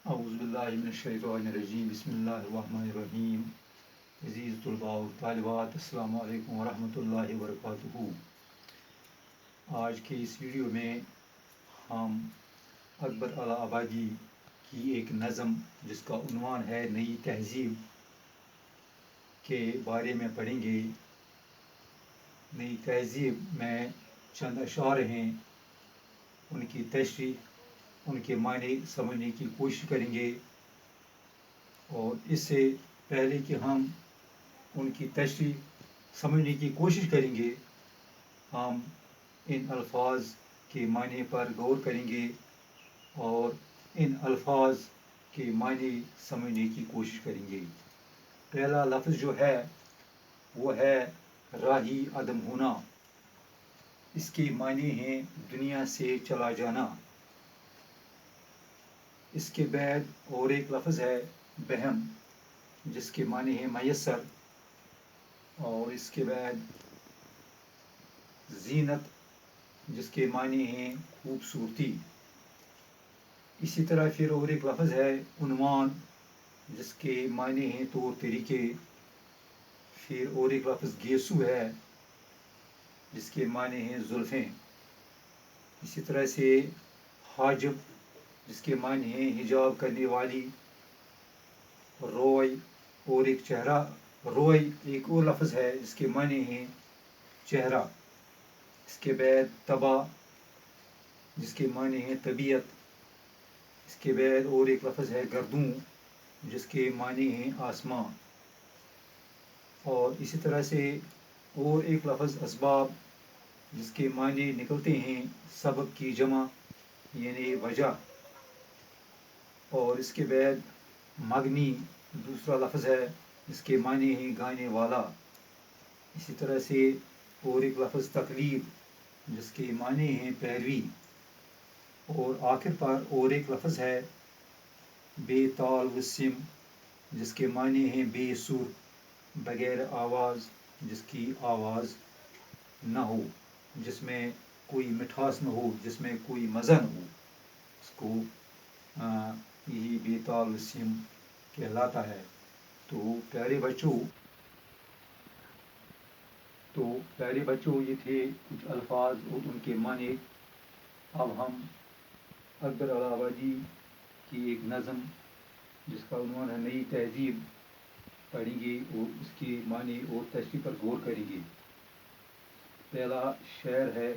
اعوذ باللہ من الشیطان الرجیم بسم اللہ الرحمن الرحیم عزیز طلباء و طالبات السلام علیکم ورحمۃ اللہ وبرکاتہ۔ آج کے اس ویڈیو میں ہم اکبر اعلیٰ آبادی کی ایک نظم جس کا عنوان ہے نئی تہذیب کے بارے میں پڑھیں گے۔ نئی تہذیب میں چند اشعار ہیں، ان کی تشریح، ان کے معنی سمجھنے کی کوشش کریں گے، اور اس سے پہلے کہ ہم ان کی تشریح سمجھنے کی کوشش کریں گے، ہم ان الفاظ کے معنی پر غور کریں گے اور ان الفاظ کے معنی سمجھنے کی کوشش کریں گے۔ پہلا لفظ جو ہے وہ ہے راہی عدم ہونا۔ اس کے معنی ہیں دنیا سے چلا جانا۔ اس کے بعد اور ایک لفظ ہے بہم، جس کے معنی ہے میسر، اور اس کے بعد زینت، جس کے معنی ہیں خوبصورتی۔ اسی طرح پھر اور ایک لفظ ہے عنوان، جس کے معنی ہیں طور طریقے۔ پھر اور ایک لفظ گیسو ہے، جس کے معنی ہیں زلفیں۔ اسی طرح سے حاجب، جس کے معنی ہیں حجاب کرنے والی۔ روئی اور ایک چہرہ، روئی ایک اور لفظ ہے جس کے معنی ہیں چہرہ۔ اس کے بعد طبع، جس کے معنی ہیں طبیعت۔ اس کے بعد اور ایک لفظ ہے گردوں، جس کے معنی ہیں آسمان۔ اور اسی طرح سے اور ایک لفظ اسباب، جس کے معنی نکلتے ہیں سبب کی جمع یعنی وجہ۔ اور اس کے بعد مغنی دوسرا لفظ ہے جس کے معنی ہیں گانے والا۔ اسی طرح سے اور ایک لفظ تقلید، جس کے معنی ہیں پیروی۔ اور آخر پر اور ایک لفظ ہے بے تال و سم، جس کے معنی ہیں بے سر، بغیر آواز، جس کی آواز نہ ہو، جس میں کوئی مٹھاس نہ ہو، جس میں کوئی مزہ نہ ہو، اس کو یہی بے تال و سم کہلاتا ہے۔ تو پیارے بچوں یہ تھے کچھ الفاظ اور ان کے معنی۔ اب ہم اکبر اعلیٰ آبادی کی ایک نظم جس کا عنوان ہے نئی تہذیب پڑھیں گے اور اس کے معنی اور تشریح پر غور کریں گے۔ پہلا شعر ہے،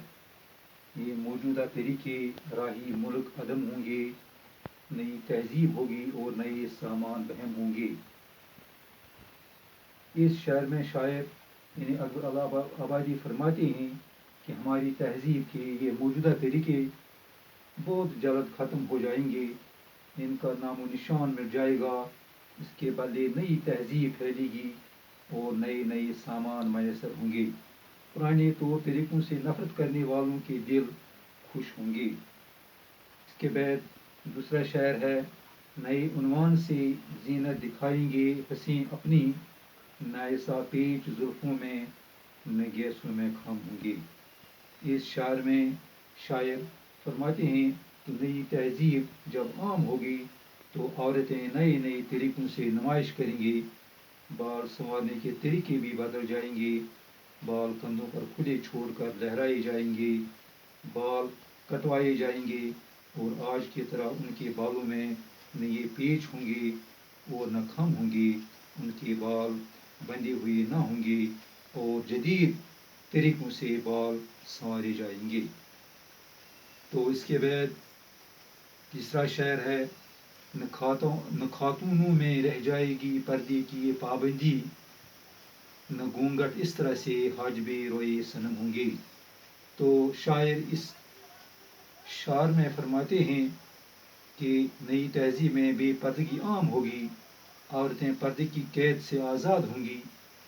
یہ موجودہ طریقے راہی ملک عدم ہوں گے، نئی تہذیب ہوگی اور نئے سامان بہم ہوں گے۔ اس شعر میں شاعر یعنی اکبر اعلیٰ آبادی فرماتے ہیں کہ ہماری تہذیب کے یہ موجودہ طریقے بہت جلد ختم ہو جائیں گے، ان کا نام و نشان مٹ جائے گا، اس کے بدلے نئی تہذیب پھیلے گی اور نئے نئے سامان میسر ہوں گے۔ پرانے طور طریقوں سے نفرت کرنے والوں کے دل خوش ہوں گے۔ اس کے بعد دوسرا شعر ہے، نئے عنوان سے زینت دکھائیں گے حسین اپنی، نئے سا پیچ زلفوں میں نہ گیسوں میں خم ہوں گے۔ اس شعر میں شاعر فرماتے ہیں کہ نئی تہذیب جب عام ہوگی تو عورتیں نئے نئے طریقوں سے نمائش کریں گے، بال سنوارنے کے طریقے بھی بدل جائیں گے، بال کندھوں پر کھلے چھوڑ کر لہرائے جائیں گے، بال کٹوائے جائیں گے، اور آج کی طرح ان کے بالوں میں نہ یہ پیچ ہوں گے اور نہ خم ہوں گے، ان کے بال بندھے ہوئے نہ ہوں گے اور جدید طریقوں سے بال سنوارے جائیں گے۔ تو اس کے بعد تیسرا شعر ہے، نہ خاتونوں میں رہ جائے گی پردے کی یہ پابندی، نہ گھونگھٹ اس طرح سے حاجب روئے صنم ہوں گے۔ تو شاعر اس شعر میں فرماتے ہیں کہ نئی تہذیب میں بے پردگی عام ہوگی، عورتیں پردے کی قید سے آزاد ہوں گی،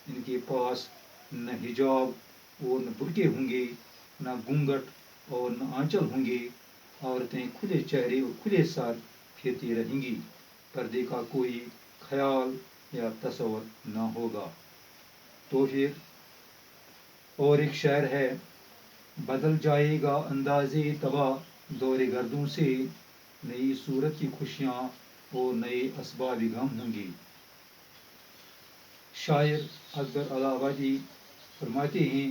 ان کے پاس نہ حجاب اور نہ برقعے ہوں گے، نہ گھونگھٹ اور نہ آنچل ہوں گے، عورتیں کھلے چہرے اور کھلے سر پھرتی رہیں گی، پردے کا کوئی خیال یا تصور نہ ہوگا۔ تو پھر اور ایک شعر ہے، بدل جائے گا انداز طبع دور گردوں سے، نئی صورت کی خوشیاں اور نئے اسباب غم ہوں گے۔ شاعر اکبر علی آبادی فرماتے ہیں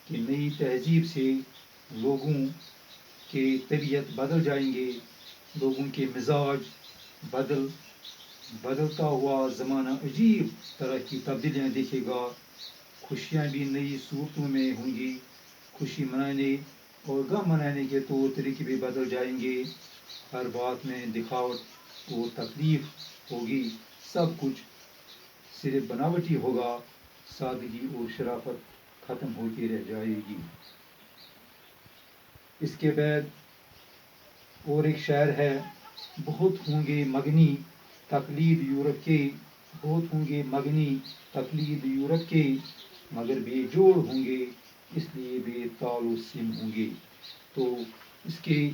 کہ نئی تہذیب سے لوگوں کے طبیعت بدل جائیں گے، لوگوں کے مزاج بدلتا ہوا زمانہ عجیب طرح کی تبدیلیاں دیکھے گا، خوشیاں بھی نئی صورتوں میں ہوں گی، خوشی منانے اور غم منانے کے طور طریقے بھی بدل جائیں گے، ہر بات میں دکھاوٹ اور تکلیف ہوگی، سب کچھ صرف بناوٹی ہوگا، سادگی اور شرافت ختم ہوتی رہ جائے گی۔ اس کے بعد اور ایک شعر ہے، بہت ہوں گے مغنی تقلید یورپ کے، بہت ہوں گے مغنی تقلید یورپ کے، مگر بے جوڑ ہوں گے اس لیے بے تال و سیم ہوں گے۔ تو اس کے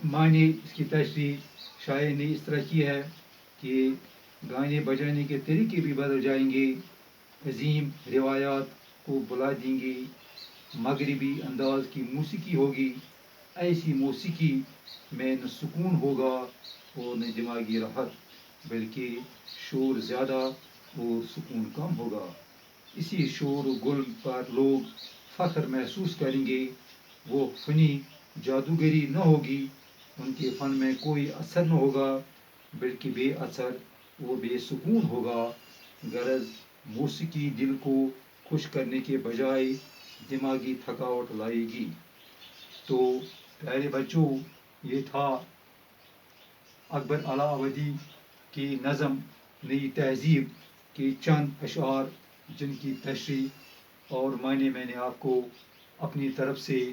معنی، اس کی تشریح شاعر نے اس طرح کی ہے کہ گانے بجانے کے طریقے بھی بدل جائیں گے، عظیم روایات کو بلا دیں گے، مغربی انداز کی موسیقی ہوگی، ایسی موسیقی میں نہ سکون ہوگا اور نہ دماغی راحت، بلکہ شور زیادہ اور سکون کم ہوگا۔ اسی شور و گل پر لوگ فخر محسوس کریں گے، وہ فنی جادوگری نہ ہوگی، ان کے فن میں کوئی اثر نہ ہوگا، بلکہ بے اثر و بے سکون ہوگا، غرض موسیقی دل کو خوش کرنے کے بجائے دماغی تھکاوٹ لائے گی۔ تو پیارے بچوں، یہ تھا اکبر علی آبادی کی نظم نئی تہذیب کے چند اشعار، جن کی تشریح اور معنی میں نے آپ کو اپنی طرف سے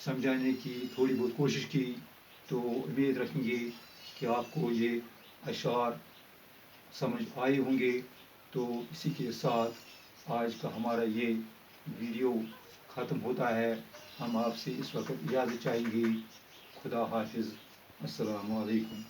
سمجھانے کی تھوڑی بہت کوشش کی۔ تو امید رکھیں گے کہ آپ کو یہ اشعار سمجھ آئے ہوں گے۔ تو اسی کے ساتھ آج کا ہمارا یہ ویڈیو ختم ہوتا ہے۔ ہم آپ سے اس وقت اجازت چاہیں گے۔ خدا حافظ، السلام علیکم۔